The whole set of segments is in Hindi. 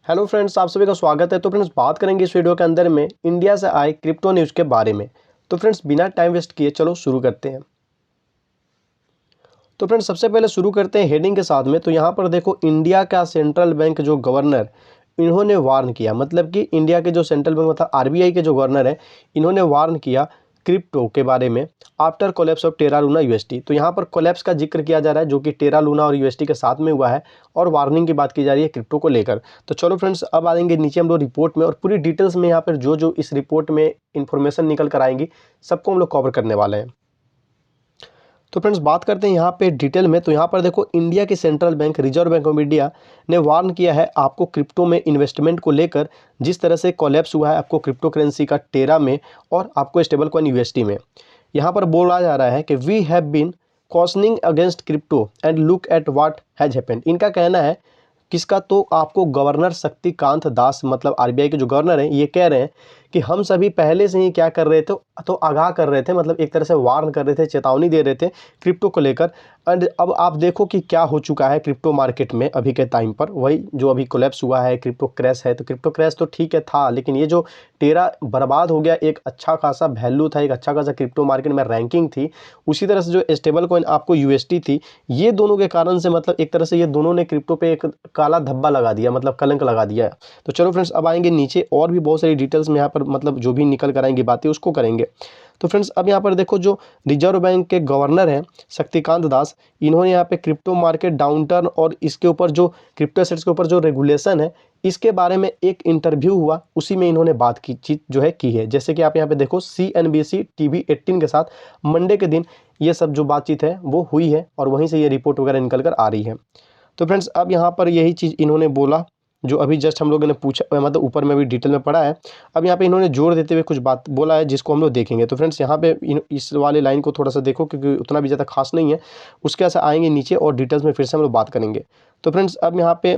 हेलो फ्रेंड्स, आप सभी का स्वागत है। तो फ्रेंड्स, बात करेंगे इस वीडियो के अंदर में इंडिया से आए क्रिप्टो न्यूज़ के बारे में। तो फ्रेंड्स, बिना टाइम वेस्ट किए चलो शुरू करते हैं। तो फ्रेंड्स, सबसे पहले शुरू करते हैं हेडिंग के साथ में। तो यहाँ पर देखो, इंडिया का सेंट्रल बैंक जो गवर्नर, इन्होंने वार्न किया, मतलब कि इंडिया के जो सेंट्रल बैंक मतलब आरबीआई के जो गवर्नर है, इन्होंने वार्न किया क्रिप्टो के बारे में after collapse of Terra Luna UST. तो यहाँ पर कोलैप्स का जिक्र किया जा रहा है, जो कि टेरा लूना और यूएसटी के साथ में हुआ है, और वार्निंग की बात की जा रही है क्रिप्टो को लेकर। तो चलो फ्रेंड्स, अब आएंगे नीचे हम लोग रिपोर्ट में, और पूरी डिटेल्स में यहाँ पर जो जो इस रिपोर्ट में इंफॉर्मेशन निकल कर आएंगी, सबको हम लोग कवर करने वाले हैं। तो फ्रेंड्स, बात करते हैं यहाँ पे डिटेल में। तो यहाँ पर देखो, इंडिया की central bank reserve bank of India ने वार्न किया है आपको क्रिप्टो में इन्वेस्टमेंट को लेकर, जिस तरह से कोलैप्स हुआ है आपको क्रिप्टो करेंसी का टेरा में और आपको स्टेबल कॉइन यूएसटी में। यहाँ पर बोला जा रहा है कि we have been cautioning against crypto and look at what has happened. इनका कहना है किसका, तो आपको गवर्नर शक्तिकांत दास, मतलब आरबीआई के जो गवर्नर हैं, ये कह रहे हैं कि हम सभी पहले से ही क्या कर रहे थे, तो आगाह कर रहे थे, मतलब एक तरह से वार्न कर रहे थे, चेतावनी दे रहे थे क्रिप्टो को लेकर। एंड अब आप देखो कि क्या हो चुका है क्रिप्टो मार्केट में अभी के टाइम पर। वही जो अभी कोलैप्स हुआ है, क्रिप्टो क्रैश है। तो क्रिप्टो क्रैश तो ठीक है था, लेकिन ये जो टेरा बर्बाद हो गया, एक अच्छा खासा वैल्यू था, एक अच्छा खासा क्रिप्टो मार्केट में रैंकिंग थी। उसी तरह से जो स्टेबल कॉइन आपको यूएसटी थी, ये दोनों के कारण से मतलब एक तरह से ये दोनों ने क्रिप्टो पे एक काला धब्बा लगा दिया, मतलब कलंक लगा दिया। तो चलो फ्रेंड्स, अब आएंगे नीचे, और भी बहुत सारी डिटेल्स में यहाँ पर मतलब जो भी निकल कर आएंगी बातें, उसको करेंगे। तो फ्रेंड्स, अब यहाँ पर देखो, जो रिजर्व बैंक के गवर्नर हैं शक्तिकांत दास, इन्होंने यहाँ पे क्रिप्टो मार्केट डाउनटर्न और इसके ऊपर जो क्रिप्टो एसेट्स के ऊपर जो रेगुलेशन है, इसके बारे में एक इंटरव्यू हुआ, उसी में इन्होंने बात की चीज जो है की है। जैसे कि आप यहाँ पे देखो, CNBC TV 18 के साथ मंडे के दिन ये सब जो बातचीत है वो हुई है, और वहीं से ये रिपोर्ट वगैरह निकल कर आ रही है। तो फ्रेंड्स, अब यहाँ पर यही चीज़ इन्होंने बोला, जो अभी जस्ट हम लोगों ने पूछा, मतलब ऊपर में भी डिटेल में पढ़ा है। अब यहाँ पे इन्होंने जोर देते हुए कुछ बात बोला है, जिसको हम लोग देखेंगे। तो फ्रेंड्स, यहाँ पे इस वाले लाइन को थोड़ा सा देखो, क्योंकि उतना भी ज़्यादा खास नहीं है। उसके ऐसा आएंगे नीचे और डिटेल्स में फिर से हम लोग बात करेंगे। तो फ्रेंड्स, अब यहाँ पे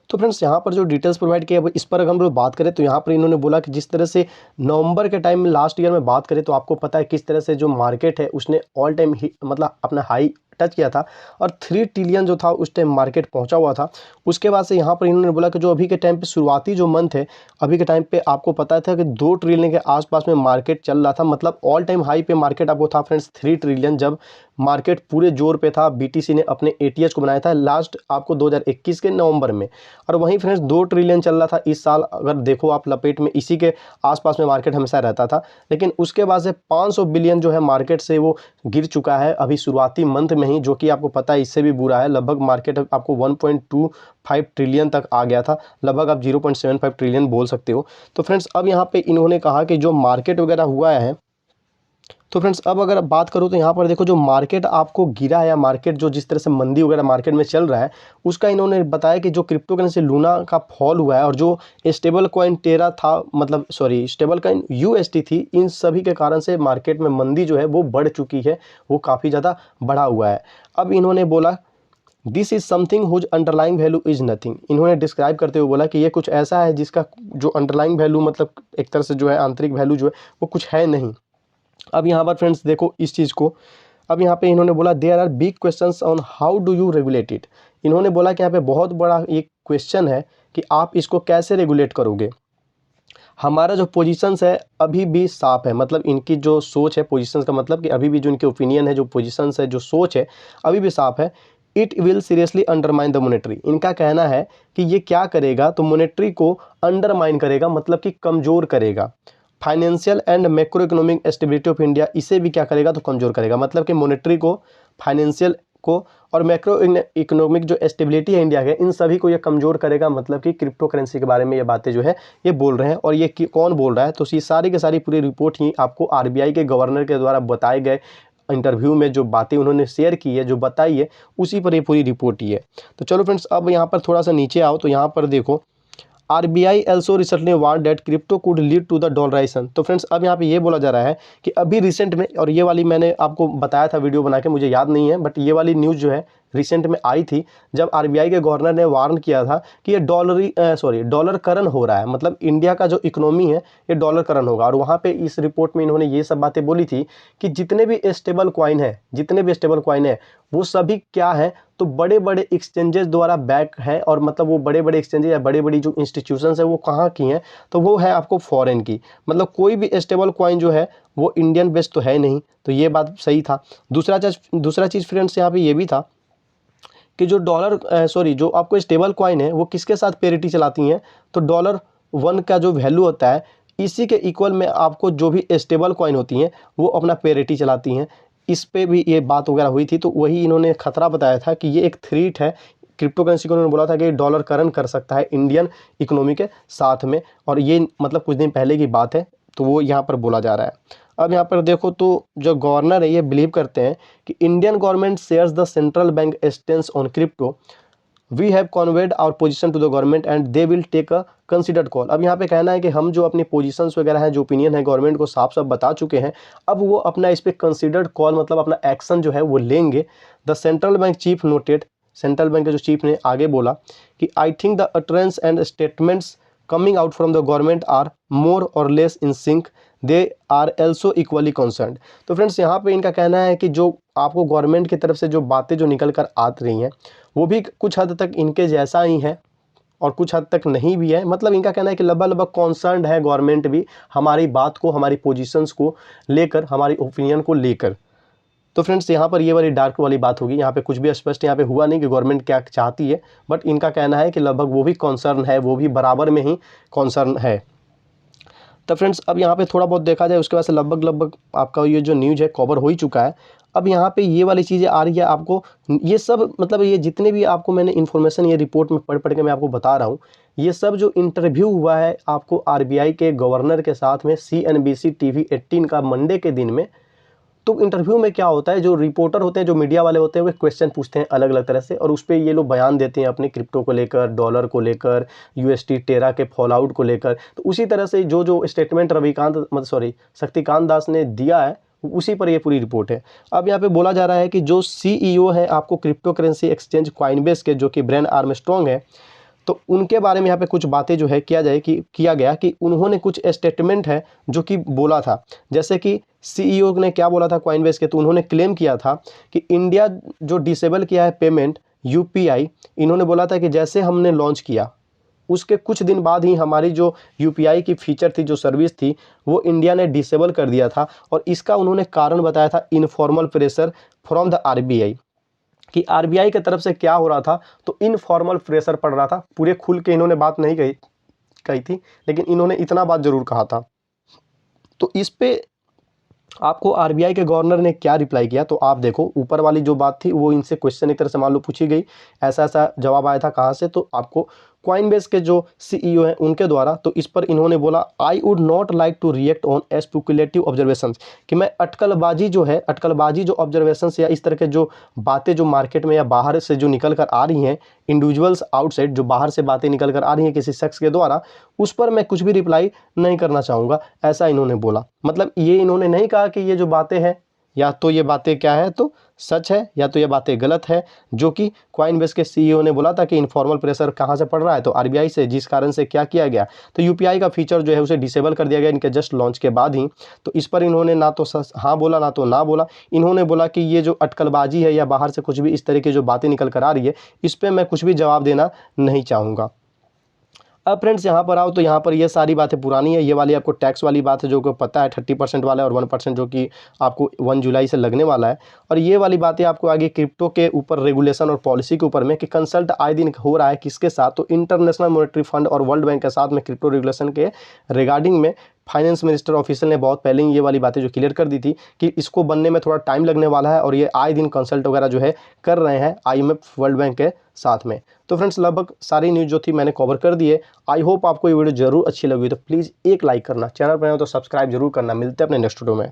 तो फ्रेंड्स, यहाँ पर जो डिटेल्स प्रोवाइड किया, इस पर अगर हम लोग बात करें, तो यहाँ पर इन्होंने बोला कि जिस तरह से नवंबर के टाइम में लास्ट ईयर में बात करें, तो आपको पता है किस तरह से जो मार्केट है उसने ऑल टाइम मतलब अपना हाई टच किया था, और 3 ट्रिलियन जो था उस टाइम मार्केट पहुंचा हुआ था। उसके बाद से यहाँ पर इन्होंने बोला कि जो अभी के टाइम पे शुरुआती जो मंथ है, अभी के टाइम पे आपको पता था कि 2 ट्रिलियन के आसपास में मार्केट चल रहा था, मतलब ऑल टाइम हाई पे मार्केट आपको था फ्रेंड्स 3 ट्रिलियन, जब मार्केट पूरे जोर पे था। बीटीसी ने अपने एटीएच को बनाया था लास्ट आपको 2021 के नवंबर में, और वहीं फ्रेंड्स 2 ट्रिलियन चल रहा था इस साल। अगर देखो आप लपेट में, इसी के आसपास में मार्केट हमेशा रहता था। लेकिन उसके बाद से 500 बिलियन जो है मार्केट से वो गिर चुका है अभी शुरुआती मंथ में ही, जो कि आपको पता है इससे भी बुरा है। लगभग मार्केट आपको 1.25 ट्रिलियन तक आ गया था, लगभग आप 0.75 ट्रिलियन बोल सकते हो। तो फ्रेंड्स, अब यहाँ पे इन्होंने कहा कि जो मार्केट वगैरह हुआ है, तो फ्रेंड्स, अब अगर आप बात करो, तो यहाँ पर देखो, जो मार्केट आपको गिरा है, या मार्केट जो जिस तरह से मंदी वगैरह मार्केट में चल रहा है, उसका इन्होंने बताया कि जो क्रिप्टो करेंसी लूना का फॉल हुआ है, और जो स्टेबल कॉइन टेरा था, मतलब सॉरी स्टेबल कॉइन यूएसटी थी, इन सभी के कारण से मार्केट में मंदी जो है वो बढ़ चुकी है, वो काफ़ी ज़्यादा बढ़ा हुआ है। अब इन्होंने बोला, this is something whose underlying value is nothing. इन्होंने डिस्क्राइब करते हुए बोला कि ये कुछ ऐसा है जिसका जो अंडरलाइंग वैल्यू, मतलब एक तरह से जो है आंतरिक वैल्यू जो है वो कुछ है नहीं। अब यहाँ पर फ्रेंड्स देखो इस चीज़ को, अब यहाँ पे इन्होंने बोला, there are big questions on how do you regulate it. इन्होंने बोला कि यहाँ पे बहुत बड़ा एक क्वेश्चन है कि आप इसको कैसे रेगुलेट करोगे। हमारा जो पोजीशंस है अभी भी साफ है, मतलब इनकी जो सोच है, पोजीशंस का मतलब कि अभी भी जो इनकी ओपिनियन है, जो पोजीशंस है, जो सोच है, अभी भी साफ है। It will seriously undermine the monetary. इनका कहना है कि ये क्या करेगा, तो मॉनेटरी को अंडरमाइन करेगा, मतलब कि कमज़ोर करेगा। Financial and macro economic stability of India, इसे भी क्या करेगा, तो कमज़ोर करेगा। मतलब कि मॉनेटरी को, फाइनेंशियल को, और मैक्रो इकोनॉमिक जो स्टेबिलिटी है इंडिया के, इन सभी को ये कमज़ोर करेगा। मतलब कि क्रिप्टो करेंसी के बारे में ये बातें जो है ये बोल रहे हैं। और ये कौन बोल रहा है, तो ये सारी की सारी पूरी रिपोर्ट ही आपको आरबीआई के गवर्नर के द्वारा बताए गए इंटरव्यू में जो बातें उन्होंने शेयर की है, जो बताई है, उसी पर ये पूरी रिपोर्ट ही है। तो चलो फ्रेंड्स, अब यहाँ पर थोड़ा सा नीचे आओ, तो यहाँ पर देखो, RBI also recently warned that crypto could lead to the dollarization. तो फ्रेंड्स, अब यहाँ पे ये बोला जा रहा है कि अभी रिसेंट में, और ये वाली मैंने आपको बताया था वीडियो बना के, मुझे याद नहीं है, बट ये वाली न्यूज़ जो है रिसेंट में आई थी, जब आरबीआई के गवर्नर ने वार्न किया था कि ये डॉलरीकरण हो रहा है, मतलब इंडिया का जो इकोनॉमी है ये डॉलरकरण होगा। और वहाँ पे इस रिपोर्ट में इन्होंने ये सब बातें बोली थी कि जितने भी स्टेबल कॉइन है वो सभी क्या है, तो बड़े बड़े एक्सचेंजेस द्वारा बैक है। और मतलब वो बड़े बड़े एक्सचेंजेस या बड़ी बड़ी जो इंस्टीट्यूशंस है वो कहाँ की हैं, तो वो है आपको फॉरेन की। मतलब कोई भी स्टेबल कॉइन जो है वो इंडियन बेस्ड तो है नहीं, तो ये बात सही था। दूसरा चीज़ फ्रेंड्स यहाँ पे ये भी था कि जो जो आपको स्टेबल कॉइन है वो किसके साथ पेरिटी चलाती हैं, तो $1 का जो वैल्यू होता है इसी के इक्वल में आपको जो भी स्टेबल कॉइन होती हैं वो अपना पेरिटी चलाती हैं। इस पे भी ये बात वगैरह हुई थी, तो वही इन्होंने खतरा बताया था कि ये एक थ्रेट है क्रिप्टो करेंसी को। उन्होंने बोला था कि डॉलरकरण कर सकता है इंडियन इकोनॉमी के साथ में, और ये मतलब कुछ दिन पहले की बात है, तो वो यहाँ पर बोला जा रहा है। अब यहाँ पर देखो तो जो गवर्नर है ये बिलीव करते हैं कि Indian government shares the central bank stand on crypto, we have conveyed our position to the government and they will take a considered call. अब यहाँ पे कहना है कि हम जो अपनी पोजीशंस वगैरह हैं, जो ओपिनियन है गवर्नमेंट को साफ साफ बता चुके हैं, अब वो अपना इस पर कंसिडर्ड कॉल मतलब अपना एक्शन जो है वो लेंगे। The central bank chief noted, central bank के जो चीफ ने आगे बोला कि I think the utterance and statements coming out from the government are more or less in sync, they are also equally concerned. तो फ्रेंड्स यहाँ पे इनका कहना है कि जो आपको गवर्नमेंट की तरफ से जो बातें जो निकल कर आ रही हैं वो भी कुछ हद तक इनके जैसा ही है और कुछ हद तक नहीं भी है। मतलब इनका कहना है कि लगभग कॉन्सर्न्ड है गवर्नमेंट भी हमारी बात को, हमारी पोजीशंस को लेकर, हमारी ओपिनियन को लेकर। तो फ्रेंड्स यहाँ पर ये वाली डार्क वाली बात होगी, यहाँ पे कुछ भी स्पष्ट यहाँ पे हुआ नहीं कि गवर्नमेंट क्या चाहती है, बट इनका कहना है कि लगभग वो भी कॉन्सर्न है, वो भी बराबर में ही कॉन्सर्न है। तो फ्रेंड्स अब यहाँ पे थोड़ा बहुत देखा जाए उसके बाद से लगभग आपका ये जो न्यूज़ है कवर हो ही चुका है। अब यहाँ पे ये वाली चीज़ें आ रही है आपको, ये सब मतलब ये जितने भी आपको मैंने इन्फॉर्मेशन ये रिपोर्ट में पढ़ के मैं आपको बता रहा हूँ, ये सब जो इंटरव्यू हुआ है आपको आरबीआई के गवर्नर के साथ में CNBC TV 18 का मंडे के दिन में। तो इंटरव्यू में क्या होता है, जो रिपोर्टर होते हैं, जो मीडिया वाले होते हैं, वो क्वेश्चन पूछते हैं अलग अलग तरह से, और उस पर ये लोग बयान देते हैं अपने क्रिप्टो को लेकर, डॉलर को लेकर, UST टेरा के फॉल आउट को लेकर। तो उसी तरह से जो स्टेटमेंट शक्तिकांत दास ने दिया है उसी पर ये पूरी रिपोर्ट है। अब यहाँ पे बोला जा रहा है कि जो CEO है आपको क्रिप्टो करेंसी एक्सचेंज कॉइनबेस के, जो कि ब्रेन आर्मस्ट्रॉन्ग है, तो उनके बारे में यहाँ पे कुछ बातें जो है किया गया कि उन्होंने कुछ स्टेटमेंट है जो कि बोला था। जैसे कि CEO ने क्या बोला था कॉइनबेस के, तो उन्होंने क्लेम किया था कि इंडिया जो डिसेबल किया है पेमेंट UPI, इन्होंने बोला था कि जैसे हमने लॉन्च किया उसके कुछ दिन बाद ही हमारी जो UPI की फीचर थी, जो सर्विस थी, वो इंडिया ने डिसेबल कर दिया था। और इसका उन्होंने कारण बताया था informal pressure from the RBI, कि RBI की तरफ से क्या हो रहा था, तो इनफॉर्मल प्रेशर पड़ रहा था। पूरे खुल के इन्होंने बात नहीं कही थी, लेकिन इन्होंने इतना बात जरूर कहा था। तो इस पे आपको RBI के गवर्नर ने क्या रिप्लाई किया, तो आप देखो ऊपर वाली जो बात थी वो इनसे क्वेश्चन एक तरह से मान लो पूछी गई, ऐसा ऐसा जवाब आया था कहाँ से, तो आपको कॉइनबेस के जो CEO हैं उनके द्वारा। तो इस पर इन्होंने बोला I would not like to react on speculative observations, कि मैं अटकलबाजी जो ऑब्जर्वेशंस या इस तरह के जो बातें जो मार्केट में या बाहर से जो निकल कर आ रही हैं, इंडिविजुअल्स आउटसाइड जो बाहर से बातें निकल कर आ रही हैं किसी शख्स के द्वारा, उस पर मैं कुछ भी रिप्लाई नहीं करना चाहूँगा, ऐसा इन्होंने बोला। मतलब ये इन्होंने नहीं कहा कि ये जो बातें हैं या तो ये बातें क्या है तो सच है या तो ये बातें गलत है, जो कि कॉइनबेस के CEO ने बोला था कि इनफॉर्मल प्रेशर कहाँ से पड़ रहा है, तो RBI से, जिस कारण से क्या किया गया, तो UPI का फीचर जो है उसे डिसेबल कर दिया गया इनके जस्ट लॉन्च के बाद ही। तो इस पर इन्होंने ना तो हाँ बोला ना तो ना बोला। इन्होंने बोला कि ये जो अटकलबाजी है या बाहर से कुछ भी इस तरह की जो बातें निकल कर आ रही है, इस पर मैं कुछ भी जवाब देना नहीं चाहूँगा। अब फ्रेंड्स यहाँ पर आओ तो यहाँ पर ये सारी बातें पुरानी है। ये वाली आपको टैक्स वाली बात है जो कि पता है 30% वाला है, और 1% जो कि आपको 1 जुलाई से लगने वाला है। और ये वाली बातें आपको आगे क्रिप्टो के ऊपर रेगुलेशन और पॉलिसी के ऊपर में कि कंसल्ट आए दिन हो रहा है किसके साथ, तो इंटरनेशनल मॉनेटरी फंड और वर्ल्ड बैंक के साथ में क्रिप्टो रेगुलेशन के रिगार्डिंग में फाइनेंस मिनिस्टर ऑफिशियल ने बहुत पहले ही ये वाली बातें जो क्लियर कर दी थी कि इसको बनने में थोड़ा टाइम लगने वाला है, और ये आए दिन कंसल्ट वगैरह जो है कर रहे हैं IMF वर्ल्ड बैंक के साथ में। तो फ्रेंड्स लगभग सारी न्यूज़ जो थी मैंने कवर कर दी है। आई होप आपको ये वीडियो जरूर अच्छी लगी, तो प्लीज़ एक लाइक करना, चैनल पर हो तो सब्सक्राइब जरूर करना। मिलते हैं अपने नेक्स्ट वीडियो में।